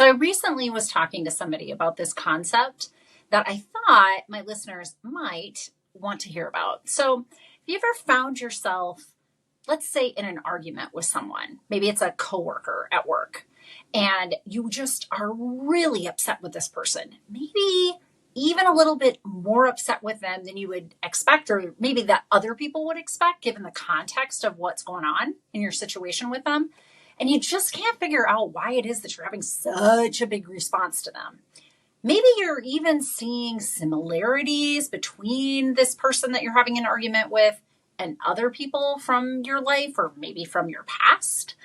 So I recently was talking to somebody about this concept that I thought my listeners might want to hear about. So have you ever found yourself, let's say, in an argument with someone? Maybe it's a coworker at work, and you just are really upset with this person. Maybe even a little bit more upset with them than you would expect, or maybe that other people would expect, given the context of what's going on in your situation with them. And you just can't figure out why it is that you're having such a big response to them. Maybe you're even seeing similarities between this person that you're having an argument with and other people from your life, or maybe from your past.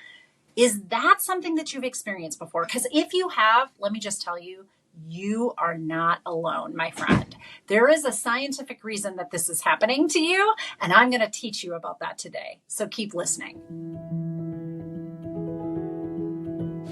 Is that something that you've experienced before? Because if you have, let me just tell you, you are not alone, my friend. There is a scientific reason that this is happening to you, and I'm going to teach you about that today. So keep listening.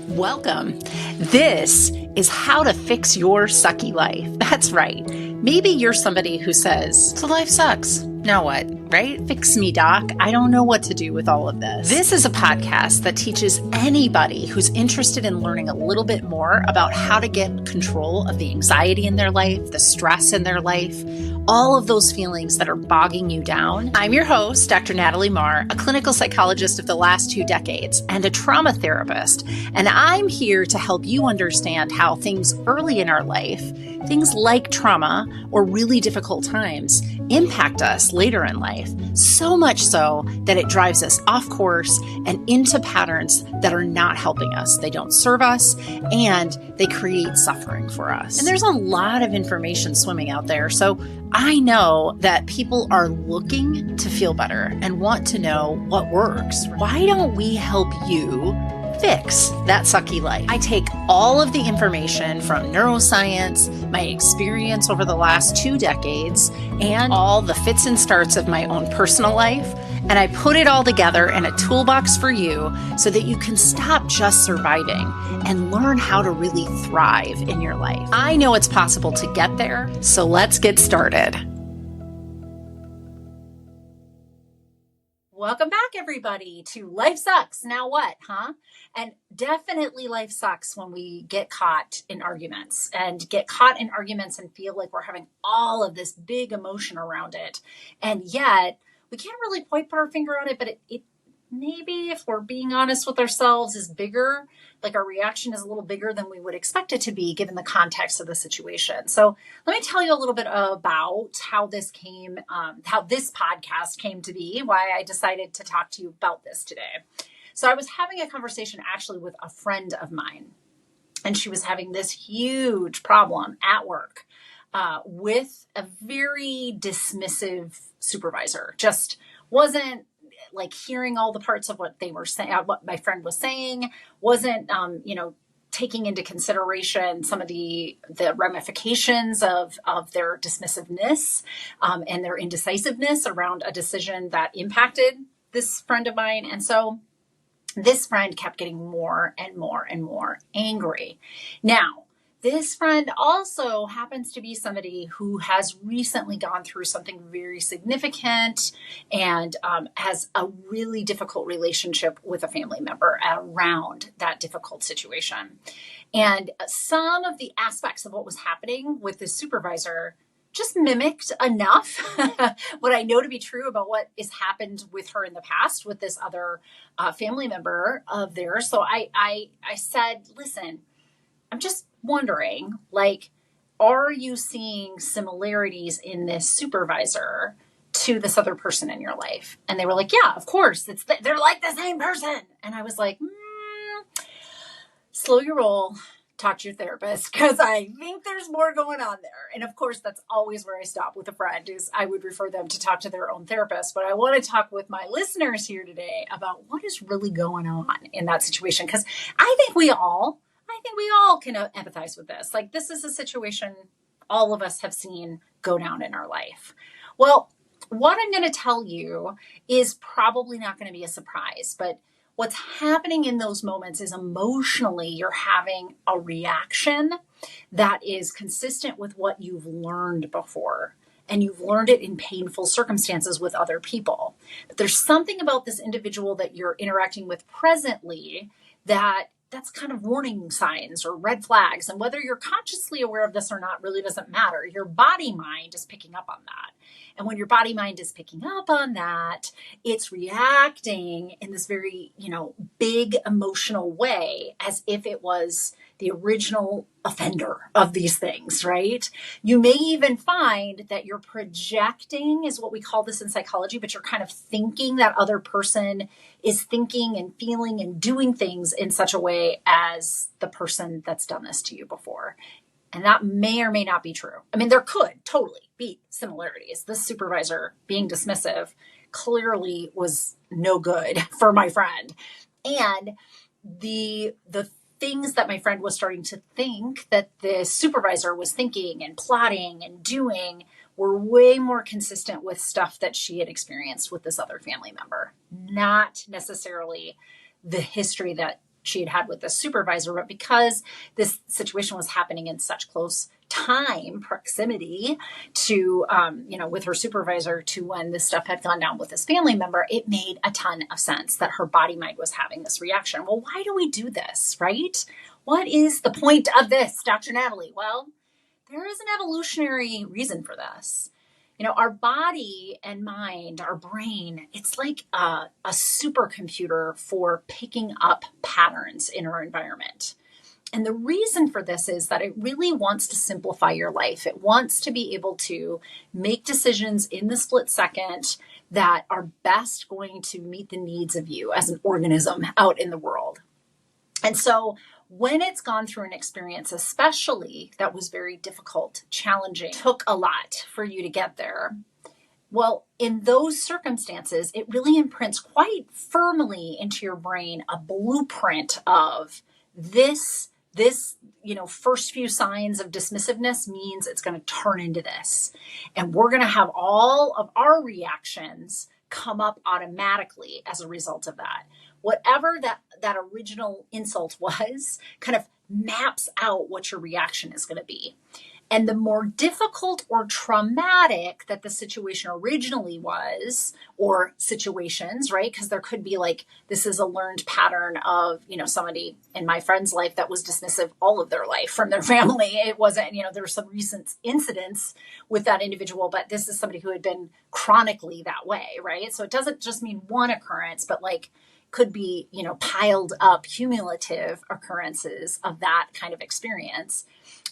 Welcome. This is how to fix your sucky life. That's right. Maybe you're somebody who says, "So life sucks. Now what?" Right? Fix me, doc. I don't know what to do with all of this. This is a podcast that teaches anybody who's interested in learning a little bit more about how to get control of the anxiety in their life, the stress in their life, all of those feelings that are bogging you down. I'm your host, Dr. Natalie Marr, a clinical psychologist of the last 2 decades and a trauma therapist. And I'm here to help you understand how things early in our life, things like trauma or really difficult times, impact us later in life. So much so that it drives us off course and into patterns that are not helping us. They don't serve us, and they create suffering for us. And there's a lot of information swimming out there. So I know that people are looking to feel better and want to know what works. Why don't we help you fix that sucky life? I take all of the information from neuroscience, my experience over the last 2 decades, and all the fits and starts of my own personal life, and I put it all together in a toolbox for you so that you can stop just surviving and learn how to really thrive in your life. I know it's possible to get there, so let's get started. Welcome back, everybody, to Life Sucks. Now what, huh? And definitely life sucks when we get caught in arguments and feel like we're having all of this big emotion around it. And yet we can't really put our finger on it, but it maybe, if we're being honest with ourselves, is bigger. Like our reaction is a little bigger than we would expect it to be given the context of the situation. So let me tell you a little bit about how this podcast came to be, why I decided to talk to you about this today. So I was having a conversation actually with a friend of mine, and she was having this huge problem at work with a very dismissive supervisor. Just wasn't like hearing all the parts of what they were saying, what my friend was saying, wasn't, taking into consideration some of the ramifications of their dismissiveness and their indecisiveness around a decision that impacted this friend of mine. And so this friend kept getting more and more and more angry. Now, this friend also happens to be somebody who has recently gone through something very significant and has a really difficult relationship with a family member around that difficult situation. And some of the aspects of what was happening with this supervisor just mimicked enough what I know to be true about what has happened with her in the past with this other family member of theirs. So I said, listen, I'm just wondering, are you seeing similarities in this supervisor to this other person in your life? And they were like, yeah, of course. They're like the same person. And I was like, slow your roll, talk to your therapist, because I think there's more going on there. And of course, that's always where I stop with a friend, is I would refer them to talk to their own therapist. But I want to talk with my listeners here today about what is really going on in that situation, because I think we all can empathize with this. Like, this is a situation all of us have seen go down in our life. Well, what I'm going to tell you is probably not going to be a surprise, but what's happening in those moments is emotionally you're having a reaction that is consistent with what you've learned before. And you've learned it in painful circumstances with other people. But there's something about this individual that you're interacting with presently that that's kind of warning signs or red flags. And whether you're consciously aware of this or not really doesn't matter. Your body mind is picking up on that. And when your body mind is picking up on that, it's reacting in this very, big emotional way as if it was the original offender of these things, right? You may even find that you're projecting, is what we call this in psychology, but you're kind of thinking that other person is thinking and feeling and doing things in such a way as the person that's done this to you before. And that may or may not be true. I mean, there could totally be similarities. This supervisor being dismissive clearly was no good for my friend. And the things that my friend was starting to think that the supervisor was thinking and plotting and doing were way more consistent with stuff that she had experienced with this other family member, not necessarily the history that she had with the supervisor, but because this situation was happening in such close time proximity to, with her supervisor to when this stuff had gone down with this family member, it made a ton of sense that her body mind was having this reaction. Well, why do we do this, right? What is the point of this, Dr. Natalie? Well, there is an evolutionary reason for this. Our body and mind, our brain, it's like a supercomputer for picking up patterns in our environment. And the reason for this is that it really wants to simplify your life. It wants to be able to make decisions in the split second that are best going to meet the needs of you as an organism out in the world. And so when it's gone through an experience, especially that was very difficult, challenging, took a lot for you to get there, well, in those circumstances, it really imprints quite firmly into your brain a blueprint of this, first few signs of dismissiveness means it's going to turn into this. And we're going to have all of our reactions come up automatically as a result of that. Whatever that original insult was kind of maps out what your reaction is going to be. And the more difficult or traumatic that the situation originally was, or situations, right? Because there could be this is a learned pattern of, somebody in my friend's life that was dismissive all of their life from their family. It wasn't, there were some recent incidents with that individual, but this is somebody who had been chronically that way, right? So it doesn't just mean one occurrence, but could be, piled up cumulative occurrences of that kind of experience.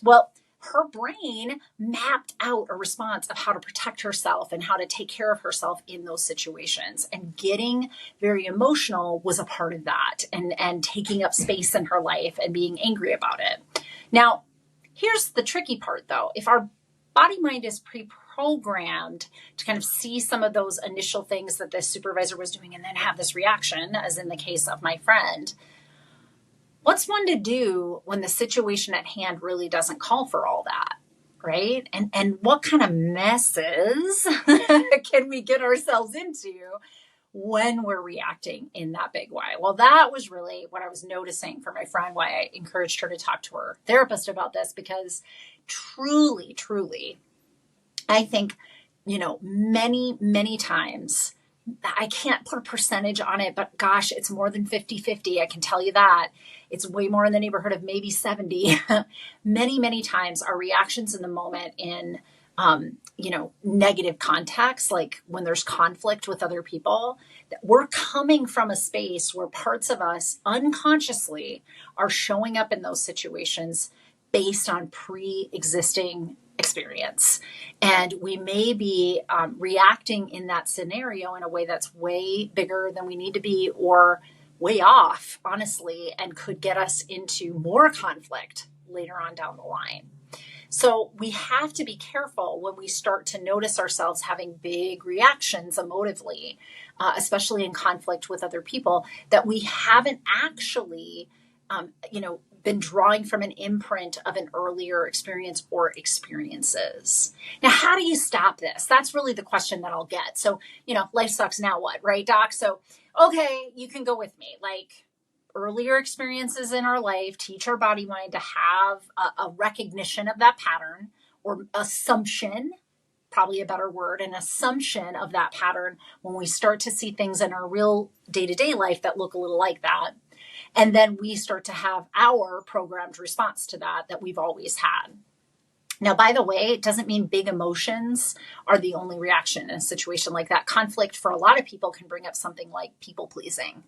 Well, her brain mapped out a response of how to protect herself and how to take care of herself in those situations. And getting very emotional was a part of that, and taking up space in her life and being angry about it. Now, here's the tricky part though. If our body mind is pre-programmed to kind of see some of those initial things that this supervisor was doing and then have this reaction, as in the case of my friend, what's one to do when the situation at hand really doesn't call for all that, right? And what kind of messes can we get ourselves into when we're reacting in that big way? Well, that was really what I was noticing for my friend, why I encouraged her to talk to her therapist about this, because truly, truly, I think, many, many times, I can't put a percentage on it, but gosh, it's more than 50-50. I can tell you that. It's way more in the neighborhood of maybe 70. Many, many times our reactions in the moment in, negative contexts, like when there's conflict with other people, that we're coming from a space where parts of us unconsciously are showing up in those situations based on pre-existing experience. And we may be reacting in that scenario in a way that's way bigger than we need to be, or way off, honestly, and could get us into more conflict later on down the line. So we have to be careful when we start to notice ourselves having big reactions emotively, especially in conflict with other people, that we haven't actually, been drawing from an imprint of an earlier experience or experiences. Now, how do you stop this? That's really the question that I'll get. So, life sucks, now what, right, Doc? So, okay, you can go with me. Earlier experiences in our life teach our body mind to have a recognition of that pattern, or assumption, probably a better word, an assumption of that pattern when we start to see things in our real day-to-day life that look a little like that. And then we start to have our programmed response to that we've always had. Now, by the way, it doesn't mean big emotions are the only reaction in a situation like that. Conflict for a lot of people can bring up something like people pleasing,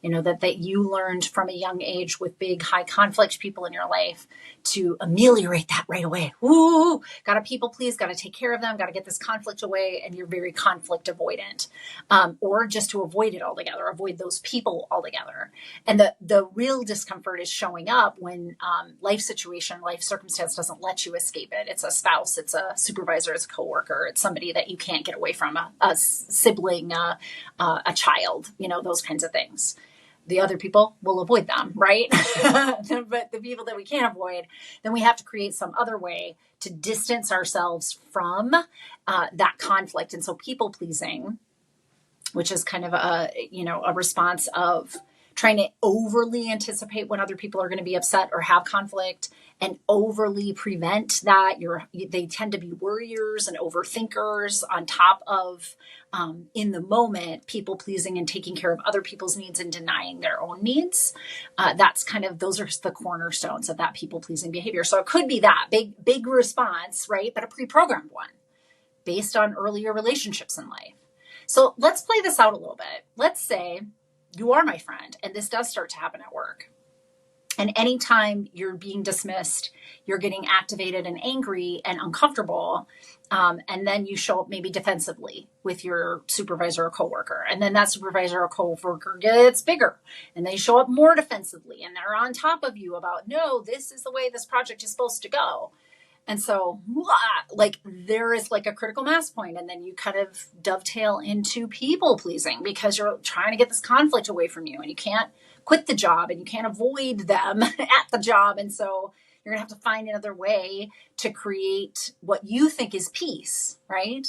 that you learned from a young age with big, high conflict people in your life to ameliorate that right away. Ooh, got to people please, got to take care of them, got to get this conflict away. And you're very conflict avoidant, or just to avoid it altogether, avoid those people altogether. And the real discomfort is showing up when life circumstance doesn't let you escape it. It's a spouse, it's a supervisor, it's a coworker, it's somebody that you can't get away from, a sibling, a child, those kinds of things. The other people, will avoid them, right? But the people that we can't avoid, then we have to create some other way to distance ourselves from that conflict. And so people pleasing, which is kind of a response of trying to overly anticipate when other people are going to be upset or have conflict and overly prevent that. They tend to be worriers and overthinkers on top of, in the moment, people pleasing and taking care of other people's needs and denying their own needs. Those are the cornerstones of that people pleasing behavior. So it could be that big response, right? But a pre-programmed one based on earlier relationships in life. So let's play this out a little bit. Let's say you are my friend and this does start to happen at work. And anytime you're being dismissed, you're getting activated and angry and uncomfortable. And then you show up maybe defensively with your supervisor or coworker. And then that supervisor or coworker gets bigger and they show up more defensively and they're on top of you about, no, this is the way this project is supposed to go. And so there is like a critical mass point, and then you kind of dovetail into people pleasing because you're trying to get this conflict away from you and you can't quit the job and you can't avoid them at the job. And so you're going to have to find another way to create what you think is peace, right?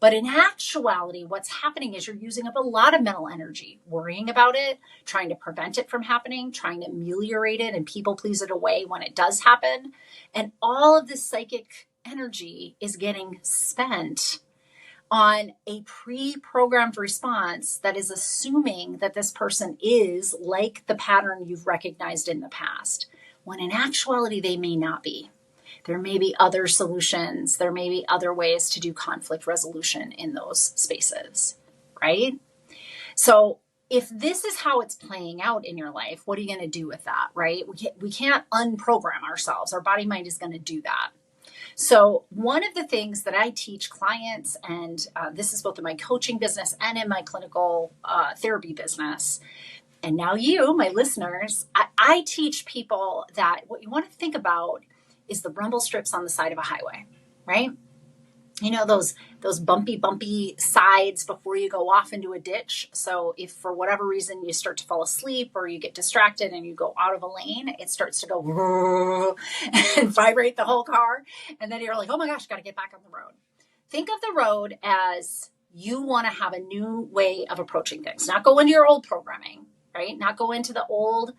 But in actuality, what's happening is you're using up a lot of mental energy, worrying about it, trying to prevent it from happening, trying to ameliorate it and people please it away when it does happen. And all of this psychic energy is getting spent on a pre-programmed response that is assuming that this person is like the pattern you've recognized in the past, when in actuality, they may not be. There may be other solutions. There may be other ways to do conflict resolution in those spaces, right? So if this is how it's playing out in your life, what are you going to do with that, right? We can't unprogram ourselves. Our body mind is going to do that. So one of the things that I teach clients, and this is both in my coaching business and in my clinical therapy business, and now you, my listeners, I teach people that what you want to think about is the rumble strips on the side of a highway, right? Those bumpy sides before you go off into a ditch. So if for whatever reason you start to fall asleep or you get distracted and you go out of a lane, it starts to go and vibrate the whole car. And then you're like, oh my gosh, got to get back on the road. Think of the road as you want to have a new way of approaching things, not go into your old programming, right? Not go into the old,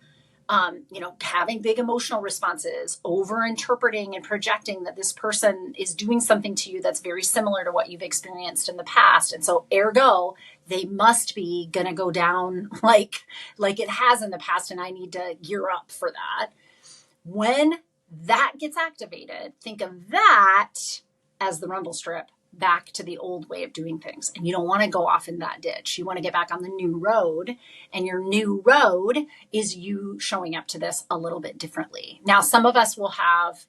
having big emotional responses, over interpreting and projecting that this person is doing something to you that's very similar to what you've experienced in the past. And so ergo, they must be going to go down like it has in the past. And I need to gear up for that. When that gets activated, think of that as the rumble strip back to the old way of doing things. And you don't want to go off in that ditch. You want to get back on the new road, and your new road is you showing up to this a little bit differently. Now, some of us will have,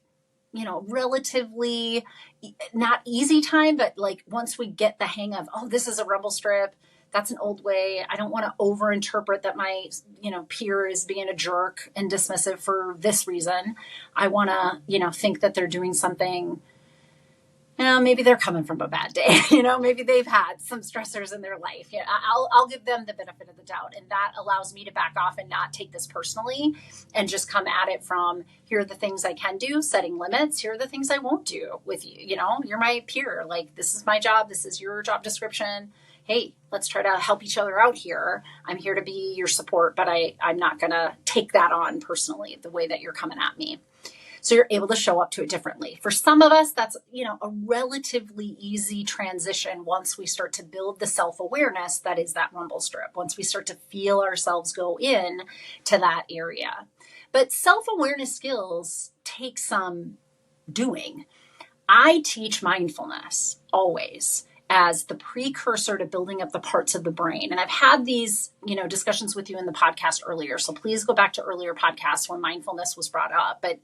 relatively not easy time, but like once we get the hang of, oh, this is a rumble strip, that's an old way. I don't want to overinterpret that my, peer is being a jerk and dismissive for this reason. I want to, think that they're doing something. Maybe they're coming from a bad day, maybe they've had some stressors in their life. I'll give them the benefit of the doubt. And that allows me to back off and not take this personally and just come at it from, here are the things I can do, setting limits. Here are the things I won't do with you. You're my peer. Like, this is my job. This is your job description. Hey, let's try to help each other out here. I'm here to be your support, but I'm not going to take that on personally the way that you're coming at me. So you're able to show up to it differently. For some of us, that's, a relatively easy transition once we start to build the self-awareness that is that rumble strip, once we start to feel ourselves go in to that area. But self-awareness skills take some doing. I teach mindfulness always as the precursor to building up the parts of the brain. And I've had these, discussions with you in the podcast earlier. So please go back to earlier podcasts when mindfulness was brought up. But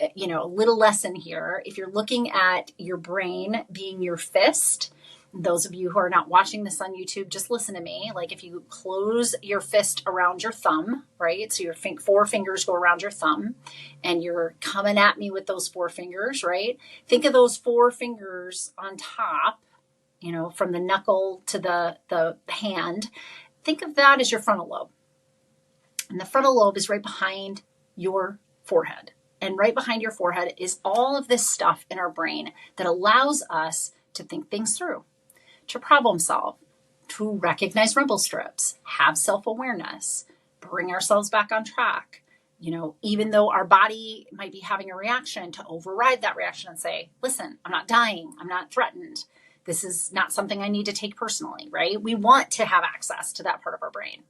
a little lesson here. If you're looking at your brain being your fist, those of you who are not watching this on YouTube, just listen to me. Like if you close your fist around your thumb, right? So your 4 fingers go around your thumb and you're coming at me with those 4 fingers, right? Think of those 4 fingers on top, from the knuckle to the hand. Think of that as your frontal lobe. And the frontal lobe is right behind your forehead. And right behind your forehead is all of this stuff in our brain that allows us to think things through, to problem solve, to recognize rumble strips, have self-awareness, bring ourselves back on track. Even though our body might be having a reaction, to override that reaction and say, listen, I'm not dying. I'm not threatened. This is not something I need to take personally, right? We want to have access to that part of our brain.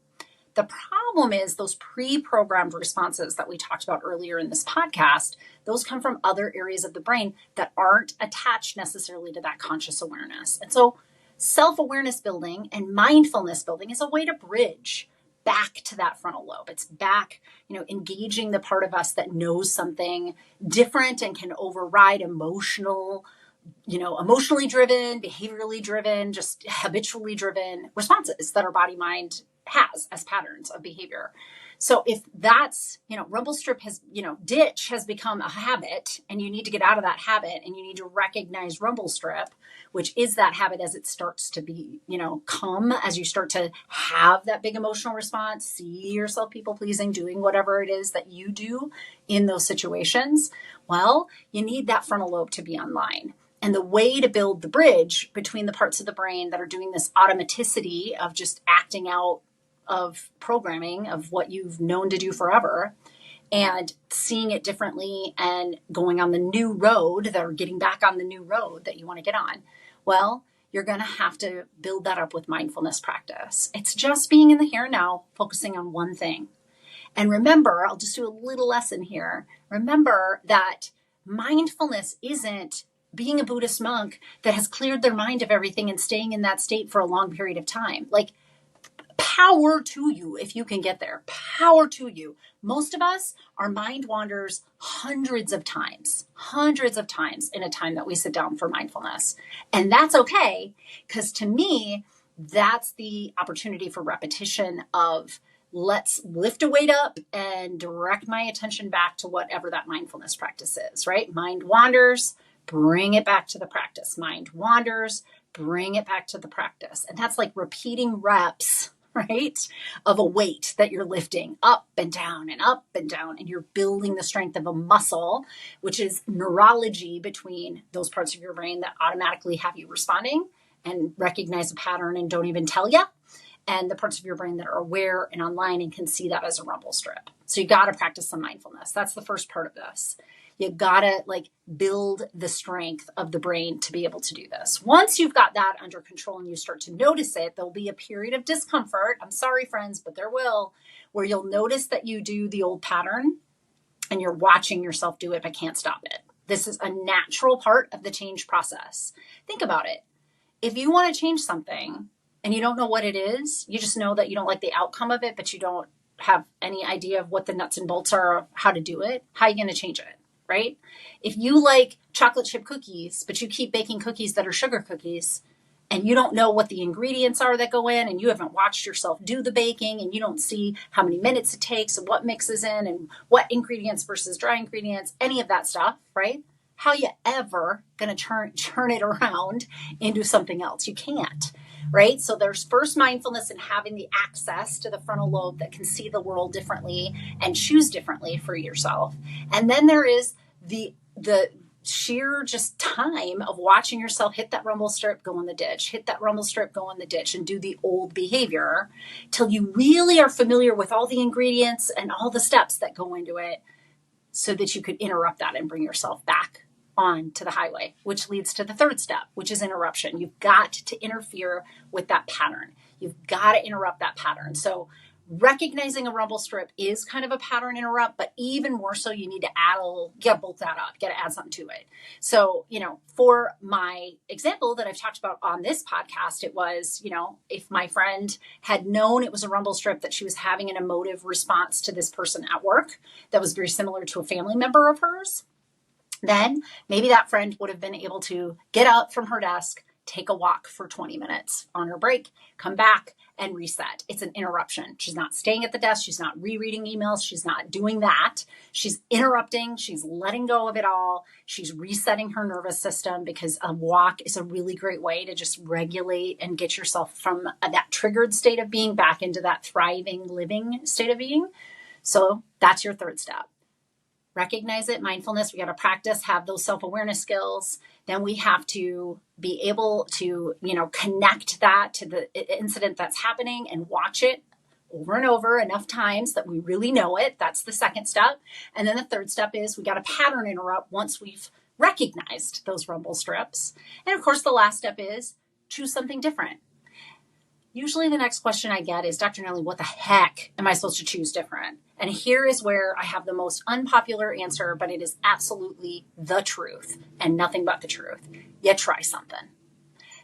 The problem is those pre-programmed responses that we talked about earlier in this podcast, those come from other areas of the brain that aren't attached necessarily to that conscious awareness. And so self-awareness building and mindfulness building is a way to bridge back to that frontal lobe. It's back, engaging the part of us that knows something different and can override emotionally driven, behaviorally driven, just habitually driven responses that our body mind has as patterns of behavior. So if that's, rumble strip has, ditch has become a habit and you need to get out of that habit and you need to recognize rumble strip, which is that habit as it starts to be, come as you start to have that big emotional response, see yourself people pleasing, doing whatever it is that you do in those situations. Well, you need that frontal lobe to be online. And the way to build the bridge between the parts of the brain that are doing this automaticity of just acting out of programming of what you've known to do forever and seeing it differently and going on the new road, or getting back on the new road that you want to get on. Well, you're going to have to build that up with mindfulness practice. It's just being in the here and now, focusing on one thing. And remember, I'll just do a little lesson here. Remember that mindfulness isn't being a Buddhist monk that has cleared their mind of everything and staying in that state for a long period of time. Like, power to you if you can get there. Power to you. Most of us, our mind wanders hundreds of times in a time that we sit down for mindfulness. And that's okay, because to me, that's the opportunity for repetition of let's lift a weight up and direct my attention back to whatever that mindfulness practice is, right? Mind wanders, bring it back to the practice. Mind wanders, bring it back to the practice. And that's like repeating reps, right, of a weight that you're lifting up and down and up and down, and you're building the strength of a muscle, which is neurology between those parts of your brain that automatically have you responding and recognize a pattern and don't even tell you, and the parts of your brain that are aware and online and can see that as a rumble strip. So you got to practice some mindfulness. That's the first part of this. You got to build the strength of the brain to be able to do this. Once you've got that under control and you start to notice it, there'll be a period of discomfort. I'm sorry, friends, but there will, where you'll notice that you do the old pattern and you're watching yourself do it, but can't stop it. This is a natural part of the change process. Think about it. If you want to change something and you don't know what it is, you just know that you don't like the outcome of it, but you don't have any idea of what the nuts and bolts are of how to do it, how are you going to change it? Right? If you like chocolate chip cookies, but you keep baking cookies that are sugar cookies and you don't know what the ingredients are that go in and you haven't watched yourself do the baking and you don't see how many minutes it takes and what mixes in and what ingredients versus dry ingredients, any of that stuff, right? How are you ever going to turn it around into something else? You can't, right? So there's first mindfulness and having the access to the frontal lobe that can see the world differently and choose differently for yourself. And then there is the sheer just time of watching yourself hit that rumble strip, go in the ditch, hit that rumble strip, go in the ditch, and do the old behavior till you really are familiar with all the ingredients and all the steps that go into it. so that you could interrupt that and bring yourself back on to the highway, which leads to the third step, which is interruption. You've got to interfere with that pattern. You've got to interrupt that pattern. So recognizing a rumble strip is kind of a pattern interrupt, but even more so, you need to bulk that up, add something to it. So, for my example that I've talked about on this podcast, it was, if my friend had known it was a rumble strip that she was having an emotive response to this person at work that was very similar to a family member of hers, then maybe that friend would have been able to get up from her desk, take a walk for 20 minutes on her break, come back and reset. It's an interruption. She's not staying at the desk. She's not rereading emails. She's not doing that. She's interrupting. She's letting go of it all. She's resetting her nervous system, because a walk is a really great way to just regulate and get yourself from that triggered state of being back into that thriving, living state of being. So that's your third step. Recognize it, mindfulness. We got to practice, have those self-awareness skills. Then we have to be able to, connect that to the incident that's happening and watch it over and over enough times that we really know it. That's the second step. And then the third step is we got to pattern interrupt once we've recognized those rumble strips. And of course, the last step is choose something different. Usually the next question I get is, Dr. Natalie, what the heck am I supposed to choose different? And here is where I have the most unpopular answer, but it is absolutely the truth and nothing but the truth. You try something.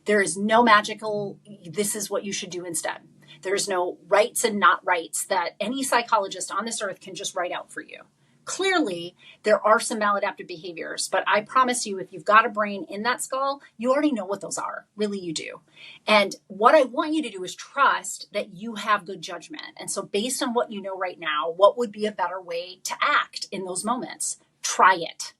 There is no magical, this is what you should do instead. There's no rights and not rights that any psychologist on this earth can just write out for you. Clearly, there are some maladaptive behaviors, but I promise you, if you've got a brain in that skull, you already know what those are. Really, you do. And what I want you to do is trust that you have good judgment. And so based on what you know right now, what would be a better way to act in those moments? Try it.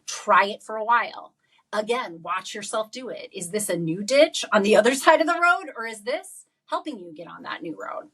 Try it for a while. Again, watch yourself do it. Is this a new ditch on the other side of the road, or is this helping you get on that new road?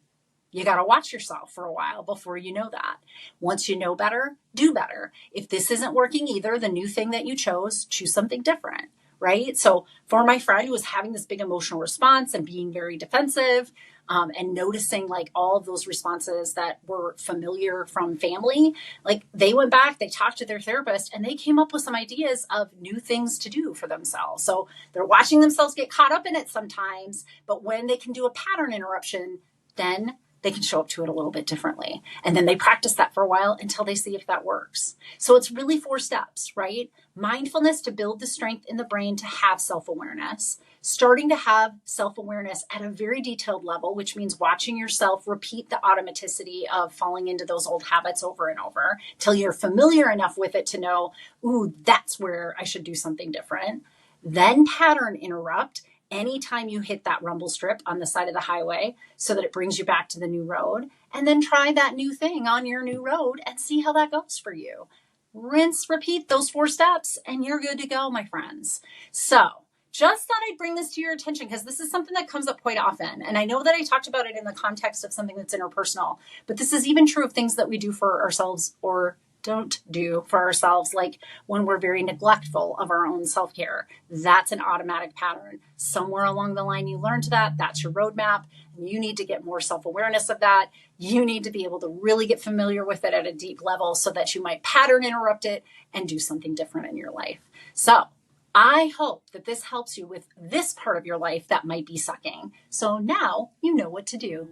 You got to watch yourself for a while before you know that. Once you know better, do better. If this isn't working either, the new thing that you chose, choose something different, right? So for my friend who was having this big emotional response and being very defensive, and noticing like all of those responses that were familiar from family, like they went back, they talked to their therapist, and they came up with some ideas of new things to do for themselves. So they're watching themselves get caught up in it sometimes, but when they can do a pattern interruption, then they can show up to it a little bit differently. And then they practice that for a while until they see if that works. So it's really 4 steps, right? Mindfulness to build the strength in the brain to have self-awareness. Starting to have self-awareness at a very detailed level, which means watching yourself repeat the automaticity of falling into those old habits over and over till you're familiar enough with it to know, ooh, that's where I should do something different. Then pattern interrupt anytime you hit that rumble strip on the side of the highway so that it brings you back to the new road. And then try that new thing on your new road and see how that goes for you. Rinse, repeat those 4 steps and you're good to go, my friends. So just thought I'd bring this to your attention because this is something that comes up quite often. And I know that I talked about it in the context of something that's interpersonal, but this is even true of things that we do for ourselves or don't do for ourselves, like when we're very neglectful of our own self-care. That's an automatic pattern. Somewhere along the line, you learned that. That's your roadmap. And you need to get more self-awareness of that. You need to be able to really get familiar with it at a deep level so that you might pattern interrupt it and do something different in your life. So I hope that this helps you with this part of your life that might be sucking. So now you know what to do.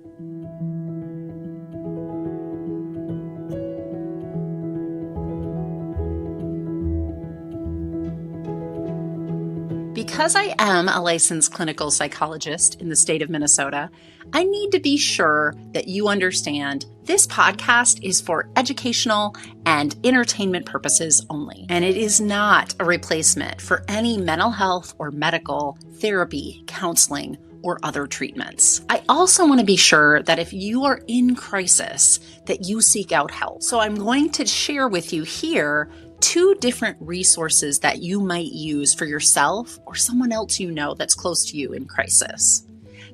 Because I am a licensed clinical psychologist in the state of Minnesota, I need to be sure that you understand this podcast is for educational and entertainment purposes only, and it is not a replacement for any mental health or medical therapy, counseling, or other treatments. I also want to be sure that if you are in crisis, that you seek out help. So I'm going to share with you here 2 different resources that you might use for yourself or someone else you know that's close to you in crisis.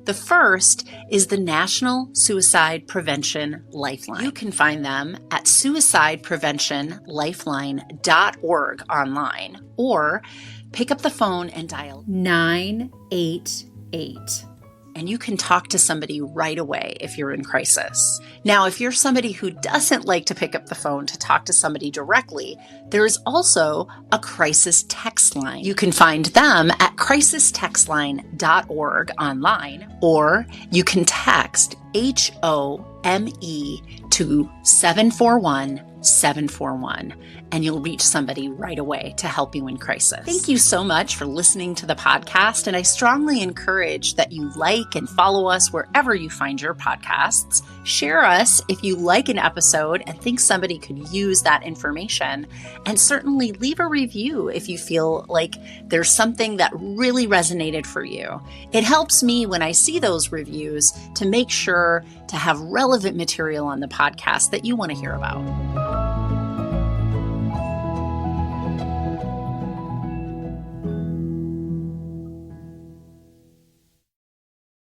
The first is the National Suicide Prevention Lifeline. You can find them at suicidepreventionlifeline.org online, or pick up the phone and dial 988. and you can talk to somebody right away if you're in crisis. Now, if you're somebody who doesn't like to pick up the phone to talk to somebody directly, there is also a crisis text line. You can find them at crisistextline.org online, or you can text HOME to 741-741, and you'll reach somebody right away to help you in crisis. Thank you so much for listening to the podcast, and I strongly encourage that you like and follow us wherever you find your podcasts. Share us if you like an episode and think somebody could use that information, and certainly leave a review if you feel like there's something that really resonated for you. It helps me when I see those reviews to make sure to have relevant material on the podcast that you want to hear about.